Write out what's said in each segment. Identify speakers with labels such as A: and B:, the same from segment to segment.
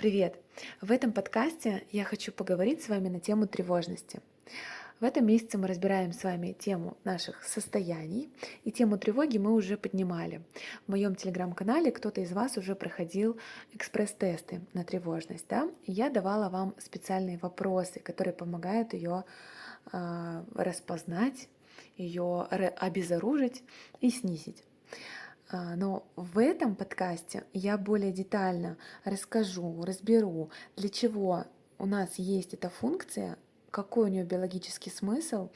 A: Привет! В этом подкасте я хочу поговорить с вами на тему тревожности. В этом месяце мы разбираем с вами тему наших состояний, и тему тревоги мы уже поднимали. В моем телеграм-канале кто-то из вас уже проходил экспресс-тесты на тревожность, да? И я давала вам специальные вопросы, которые помогают ее распознать, ее обезоружить и снизить. Но в этом подкасте я более детально расскажу, разберу, для чего у нас есть эта функция, какой у нее биологический смысл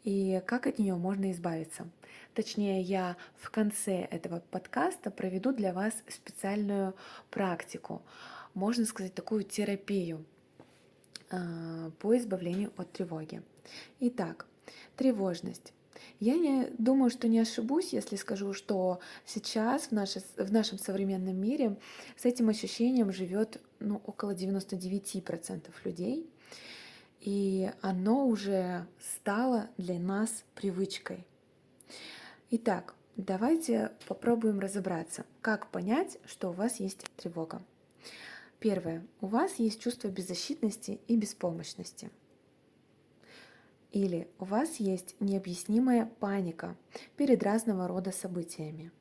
A: и как от нее можно избавиться. Точнее, я в конце этого подкаста проведу для вас специальную практику, можно сказать, такую терапию по избавлению от тревоги. Итак, тревожность. Я не думаю, что не ошибусь, если скажу, что сейчас в нашем современном мире с этим ощущением живет около 99% людей, и оно уже стало для нас привычкой. Итак, давайте попробуем разобраться, как понять, что у вас есть тревога. Первое. У вас есть чувство беззащитности и беспомощности. Или у вас есть необъяснимая паника перед разного рода событиями.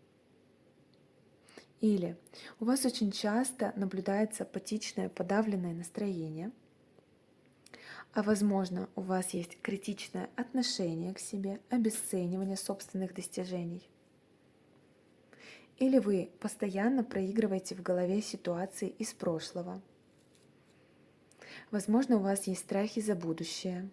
A: Или у вас очень часто наблюдается апатичное, подавленное настроение. А возможно, у вас есть критичное отношение к себе, обесценивание собственных достижений. Или вы постоянно проигрываете в голове ситуации из прошлого. Возможно, у вас есть страхи за будущее.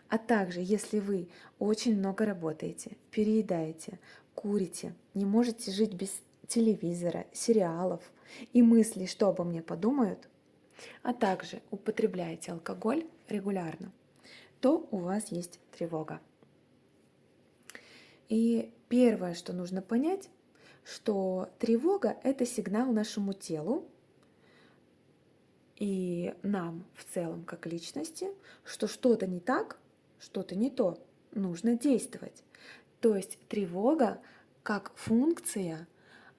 A: А также, если вы очень много работаете, переедаете, курите, не можете жить без телевизора, сериалов и мыслей, что обо мне подумают, а также употребляете алкоголь регулярно, то у вас есть тревога. И первое, что нужно понять, что тревога – это сигнал нашему телу и нам в целом как личности, что что-то не так, что-то не то, нужно действовать. То есть тревога как функция,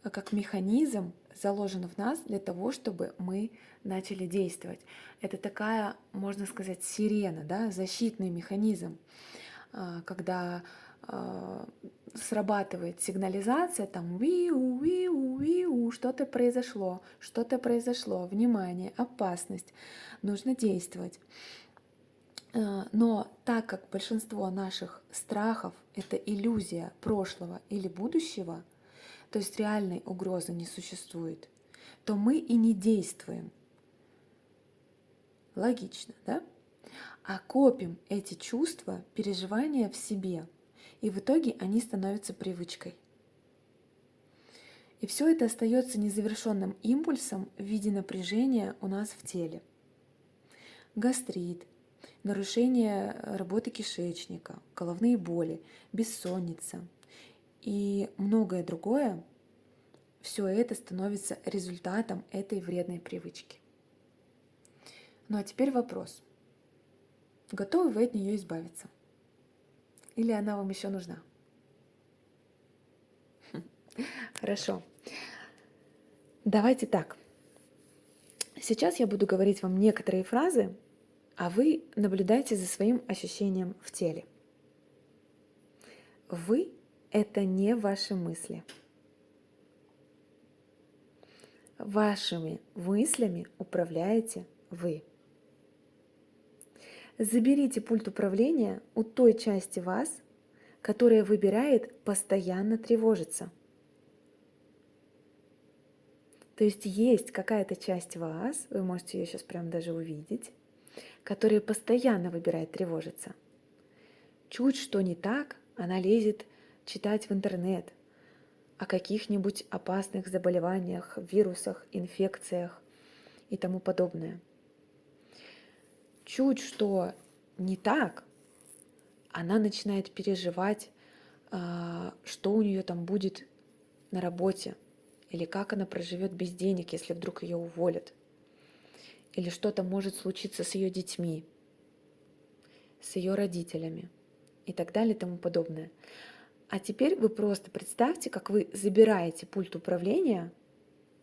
A: как механизм заложена в нас для того, чтобы мы начали действовать. Это такая, можно сказать, сирена, да, защитный механизм, когда срабатывает сигнализация, там виу, виу, виу, что-то произошло, внимание, опасность, нужно действовать. Но так как большинство наших страхов — это иллюзия прошлого или будущего, то есть реальной угрозы не существует, то мы и не действуем. Логично, да? А копим эти чувства, переживания в себе, и в итоге они становятся привычкой. И все это остается незавершенным импульсом в виде напряжения у нас в теле. Гастрит, нарушение работы кишечника, головные боли, бессонница и многое другое, все это становится результатом этой вредной привычки. Ну а теперь вопрос. Готовы вы от нее избавиться? Или она вам еще нужна? Хорошо. Давайте так. Сейчас я буду говорить вам некоторые фразы, а вы наблюдайте за своим ощущением в теле. Вы — это не ваши мысли. Вашими мыслями управляете вы. Заберите пульт управления у той части вас, которая выбирает постоянно тревожиться. То есть какая-то часть вас, вы можете ее сейчас прям даже увидеть, которая постоянно выбирает тревожиться. Чуть что не так, она лезет читать в интернет о каких-нибудь опасных заболеваниях, вирусах, инфекциях и тому подобное. Чуть что не так, она начинает переживать, что у нее там будет на работе, или как она проживет без денег, если вдруг ее уволят, или что-то может случиться с ее детьми, с ее родителями и так далее и тому подобное. А теперь вы просто представьте, как вы забираете пульт управления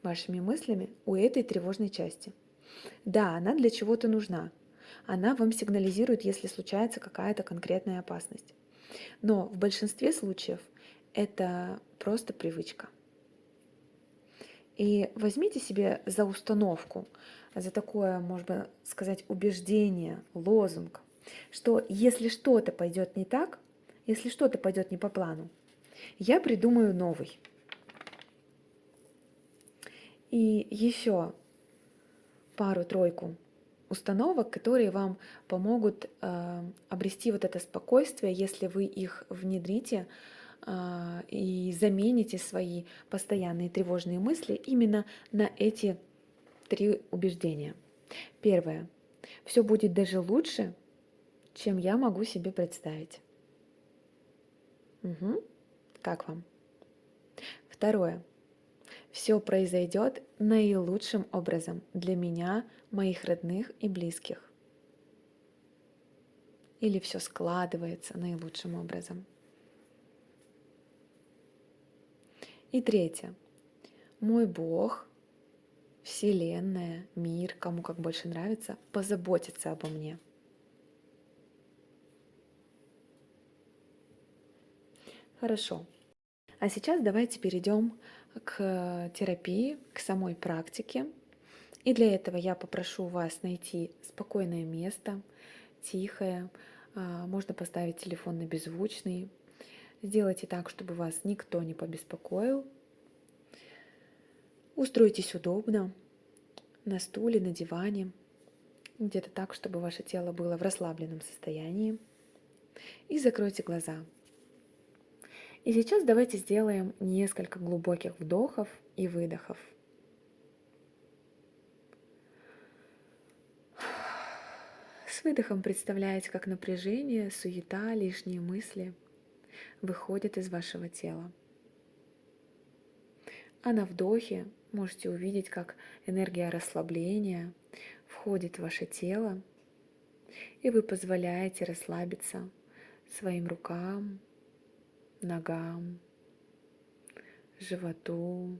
A: вашими мыслями у этой тревожной части. Да, она для чего-то нужна. Она вам сигнализирует, если случается какая-то конкретная опасность. Но в большинстве случаев это просто привычка. И возьмите себе за установку, за такое, можно сказать, убеждение, лозунг, что если что-то пойдет не так, если что-то пойдет не по плану, я придумаю новый. И еще пару-тройку установок, которые вам помогут обрести вот это спокойствие, если вы их внедрите и замените свои постоянные тревожные мысли именно на эти 3 убеждения. Первое. Все будет даже лучше, чем я могу себе представить. Угу. Как вам? Второе. Все произойдет наилучшим образом для меня, моих родных и близких. Или все складывается наилучшим образом. И третье. Мой Бог, Вселенная, мир, кому как больше нравится, позаботится обо мне. Хорошо. А сейчас давайте перейдем к терапии, к самой практике. И для этого я попрошу вас найти спокойное место, тихое. Можно поставить телефон на беззвучный. Сделайте так, чтобы вас никто не побеспокоил. Устройтесь удобно, на стуле, на диване, где-то так, чтобы ваше тело было в расслабленном состоянии. И закройте глаза. И сейчас давайте сделаем несколько глубоких вдохов и выдохов. С выдохом представляете, как напряжение, суета, лишние мысли выходят из вашего тела. А на вдохе можете увидеть, как энергия расслабления входит в ваше тело, и вы позволяете расслабиться своим рукам, ногам, животу,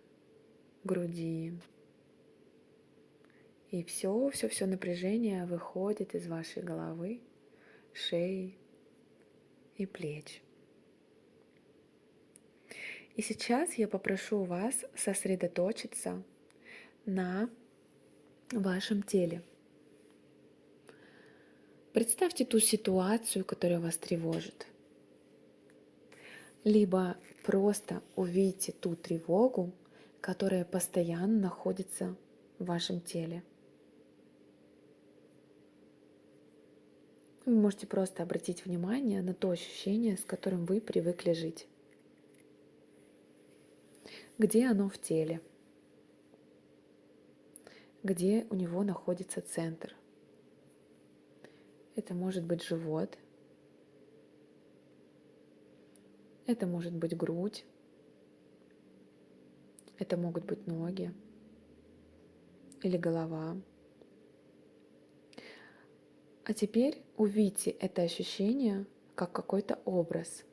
A: груди. И все напряжение выходит из вашей головы, шеи и плеч. И сейчас я попрошу вас сосредоточиться на вашем теле. Представьте ту ситуацию, которая вас тревожит. Либо просто увидите ту тревогу, которая постоянно находится в вашем теле. Вы можете просто обратить внимание на то ощущение, с которым вы привыкли жить. Где оно в теле? Где у него находится центр? Это может быть живот, это может быть грудь, это могут быть ноги или голова. А теперь увидьте это ощущение как какой-то образ.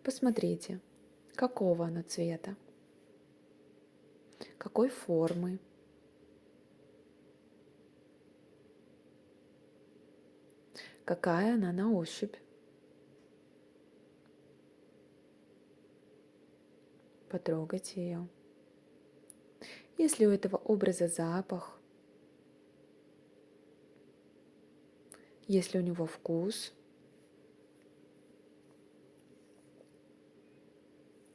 A: Посмотрите, какого оно цвета, какой формы, какая она на ощупь. Потрогайте ее. Если у этого образа запах, если у него вкус,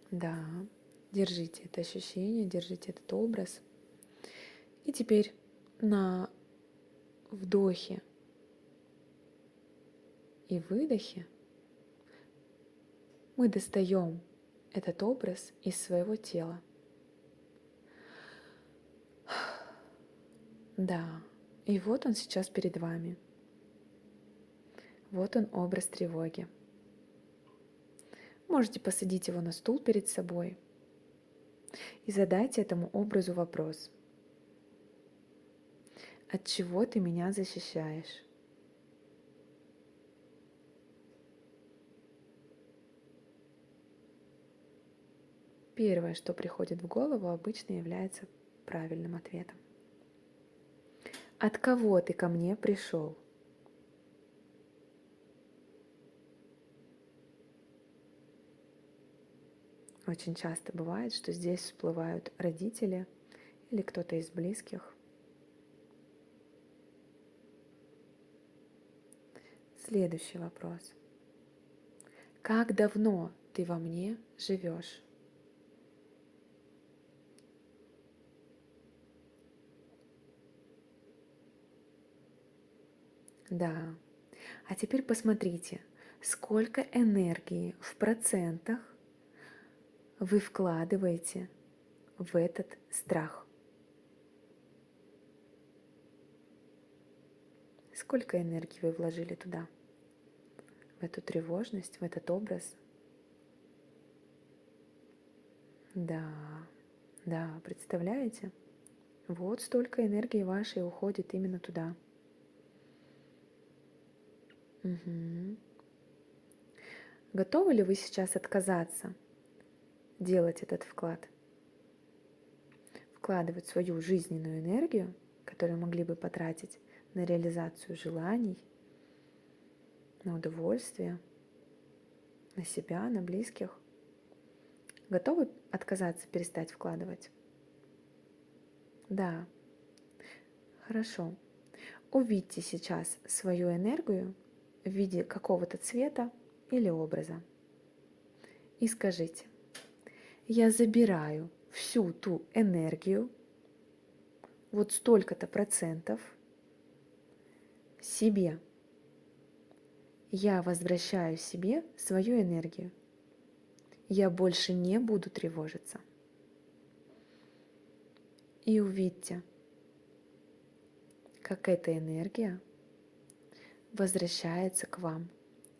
A: да, держите это ощущение, держите этот образ. И теперь на вдохе и выдохе мы достаем этот образ из своего тела. Да, и вот он сейчас перед вами. Вот он, образ тревоги. Можете посадить его на стул перед собой и задать этому образу вопрос. От чего ты меня защищаешь? Первое, что приходит в голову, обычно является правильным ответом. От кого ты ко мне пришел? Очень часто бывает, что здесь всплывают родители или кто-то из близких. Следующий вопрос. Как давно ты во мне живешь? Да. А теперь посмотрите, сколько энергии в процентах вы вкладываете в этот страх. Сколько энергии вы вложили туда, в эту тревожность, в этот образ? Да, да, представляете? Вот столько энергии вашей уходит именно туда. Мгм. Готовы ли вы сейчас отказаться делать этот вклад? Вкладывать свою жизненную энергию, которую могли бы потратить на реализацию желаний, на удовольствие, на себя, на близких. Готовы отказаться, перестать вкладывать? Да, хорошо. Увидьте сейчас свою энергию в виде какого-то цвета или образа и скажите: я забираю всю ту энергию, вот столько-то процентов себе. Я возвращаю себе свою энергию. Я больше не буду тревожиться. И увидьте, как эта энергия возвращается к вам,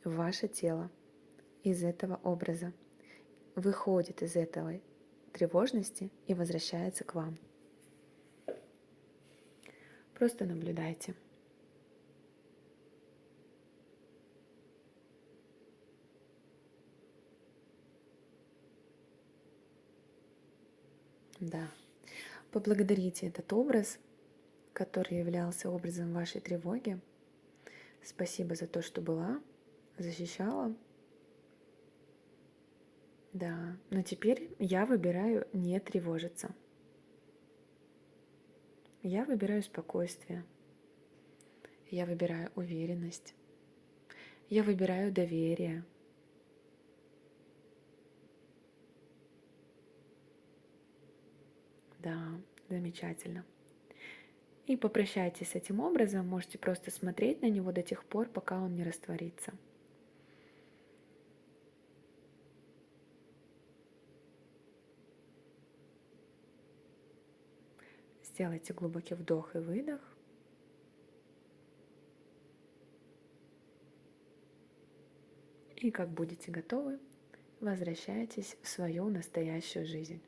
A: в ваше тело, из этого образа, выходит из этой тревожности и возвращается к вам. Просто наблюдайте. Да. Поблагодарите этот образ, который являлся образом вашей тревоги. Спасибо за то, что была, защищала. Да, но теперь я выбираю не тревожиться. Я выбираю спокойствие. Я выбираю уверенность. Я выбираю доверие. Да, замечательно. И попрощайтесь с этим образом. Можете просто смотреть на него до тех пор, пока он не растворится. Сделайте глубокий вдох и выдох. И как будете готовы, возвращайтесь в свою настоящую жизнь.